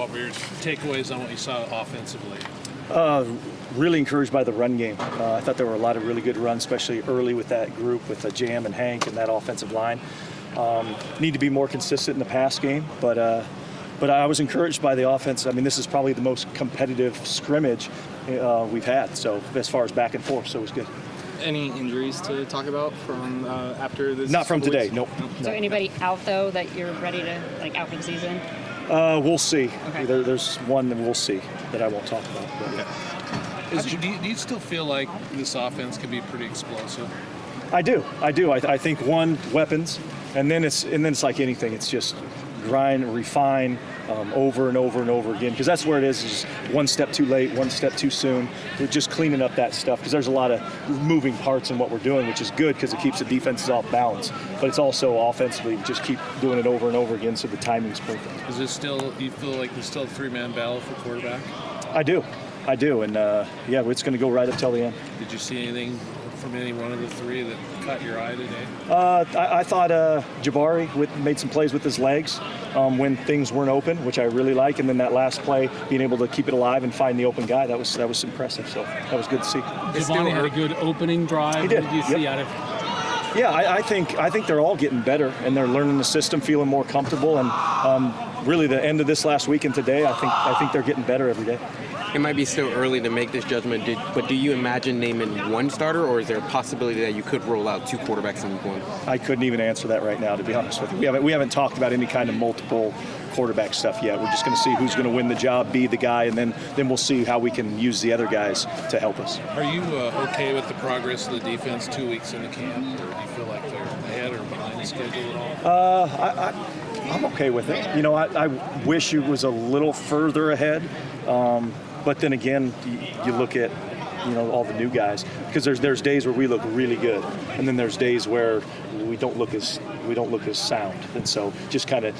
what were your takeaways on what you saw offensively? Really encouraged by the run game. I thought there were a lot of really good runs, especially early with that group with Jam and Hank and that offensive line. Need to be more consistent in the pass game, but I was encouraged by the offense. I mean, this is probably the most competitive scrimmage we've had, so as far as back and forth, so it was good. Any injuries to talk about from after this? Not from today, nope. So anybody out, though, that you're ready to, out for the season? We'll see. Okay. There's one that we'll see that I won't talk about. But, yeah. Do you still feel like this offense can be pretty explosive? I do. I think weapons, and then it's like anything. It's just grind, refine, over and over and over again. Because that's where it is just one step too late, one step too soon. We're just cleaning up that stuff because there's a lot of moving parts in what we're doing, which is good because it keeps the defenses off balance. But it's also offensively just keep doing it over and over again so the timing's perfect. Is this still? You feel like there's still a three-man battle for quarterback? I do, and it's going to go right up till the end. Did you see anything from any one of the three that caught your eye today? I thought Jabari made some plays with his legs when things weren't open, which I really like. And then that last play, being able to keep it alive and find the open guy, that was impressive. So that was good to see. Jabari had a good opening drive. He did. What did you see out of? Yeah, I think they're all getting better and they're learning the system, feeling more comfortable. And really, the end of this last week and today, I think they're getting better every day. It might be still early to make this judgment, but do you imagine naming one starter, or is there a possibility that you could roll out two quarterbacks in one? I couldn't even answer that right now, to be honest with you. We haven't talked about any kind of multiple quarterback stuff yet. We're just going to see who's going to win the job, be the guy, and then we'll see how we can use the other guys to help us. Are you okay with the progress of the defense 2 weeks into camp, or do you feel like they're ahead or behind the schedule at all? I'm okay with it. I wish it was a little further ahead. But then again, you look at, all the new guys, because there's days where we look really good, and then there's days where we don't look as sound, and so just kind of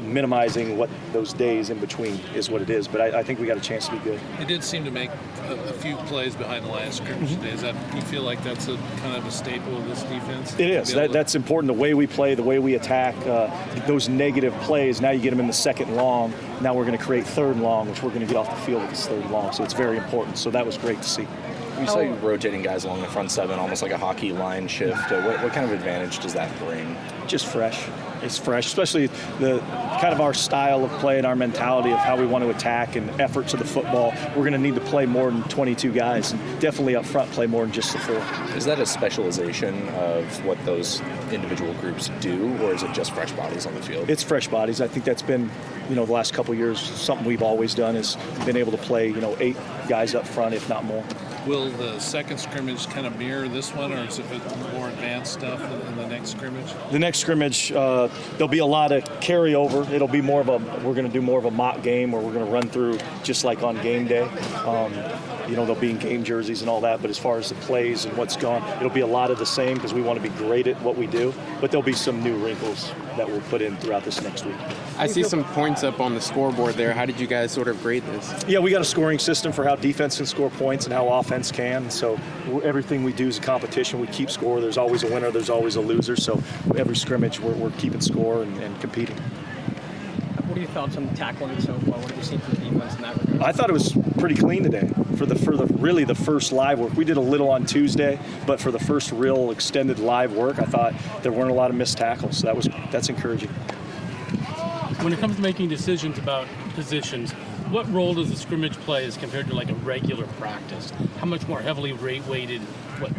minimizing what those days in between is what it is. But I think we got a chance to be good. They did seem to make a few plays behind the line of scrimmage today. Is that, you feel like that's a kind of a staple of this defense? It is. That's important. The way we play, the way we attack, those negative plays. Now you get them in the second long. Now we're going to create third long, which we're going to get off the field with this third long. So it's very important. So that was great to see. You saw you rotating guys along the front seven, almost like a hockey line shift. What kind of advantage does that bring? Just fresh. It's fresh, especially the kind of our style of play and our mentality of how we want to attack and efforts of the football. We're going to need to play more than 22 guys, and definitely up front play more than just the 4. Is that a specialization of what those individual groups do, or is it just fresh bodies on the field? It's fresh bodies. I think that's been, the last couple of years, something we've always done is been able to play, 8 guys up front, if not more. Will the second scrimmage kind of mirror this one, or is it more advanced stuff in the next scrimmage? The next scrimmage, there'll be a lot of carryover. It'll be we're going to do more of a mock game where we're going to run through just like on game day. They'll be in game jerseys and all that, but as far as the plays and what's gone, it'll be a lot of the same because we want to be great at what we do, but there'll be some new wrinkles that we'll put in throughout this next week. I see some points up on the scoreboard there. How did you guys sort of grade this? Yeah, we got a scoring system for how defense can score points and how offense can. So everything we do is a competition. We keep score. There's always a winner. There's always a loser. So every scrimmage, we're keeping score and competing. What are your thoughts on the tackling so far? What have you seen from the defense in that regard? I thought it was pretty clean today for the really the first live work. We did a little on Tuesday, but for the first real extended live work, I thought there weren't a lot of missed tackles. So that's encouraging. When it comes to making decisions about positions, what role does the scrimmage play as compared to like a regular practice? How much more heavily weighted?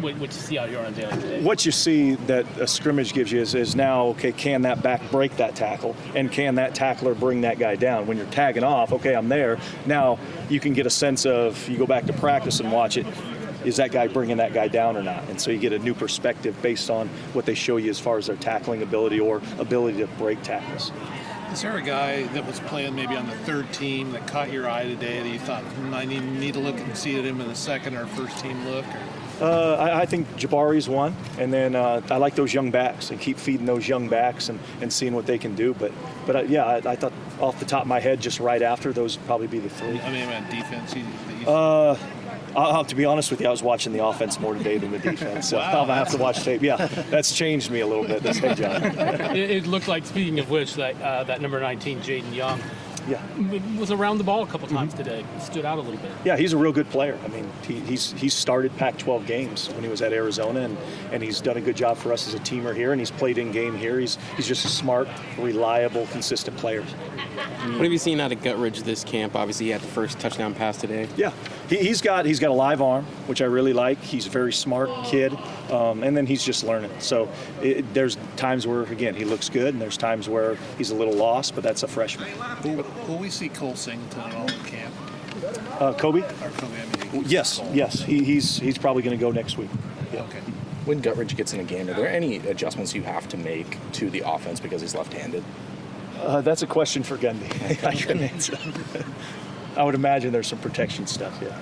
What you see out here on a daily basis? What you see that a scrimmage gives you is now, okay, can that back break that tackle? And can that tackler bring that guy down? When you're tagging off, okay, I'm there. Now you can get a sense of, you go back to practice and watch it, is that guy bringing that guy down or not? And so you get a new perspective based on what they show you as far as their tackling ability or ability to break tackles. Is there a guy that was playing maybe on the third team that caught your eye today that you thought, I need to look and see him in the second or first team look? I think Jabari's one, and then I like those young backs and keep feeding those young backs and seeing what they can do. But I thought off the top of my head, just right after, those would probably be the 3. I mean, on defense, I'll have to be honest with you, I was watching the offense more today than the defense. So Wow, I'll have to watch tape. Yeah, that's changed me a little bit. Hey, John. It looked like, speaking of which, that number 19, Jaden Young, Yeah. Was around the ball a couple times today. Stood out a little bit. Yeah, he's a real good player. I mean, he's started Pac-12 games when he was at Arizona, and he's done a good job for us as a teamer here, and he's played in game here. He's just a smart, reliable, consistent player. What have you seen out of Guttridge this camp? Obviously, he had the first touchdown pass today. Yeah, he's got a live arm, which I really like. He's a very smart kid, and then he's just learning. So there's times where, again, he looks good, and there's times where he's a little lost, but that's a freshman. Will we see Cole Singleton at all in camp? Kobe? Or Kobe, I mean, Yes. He's probably going to go next week. Yeah. Okay. When Guttridge gets in a game, are there any adjustments you have to make to the offense because he's left-handed? That's a question for Gundy. I couldn't answer. I would imagine there's some protection stuff, yeah.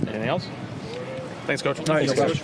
Anything else? Thanks, Coach. All right, no problem.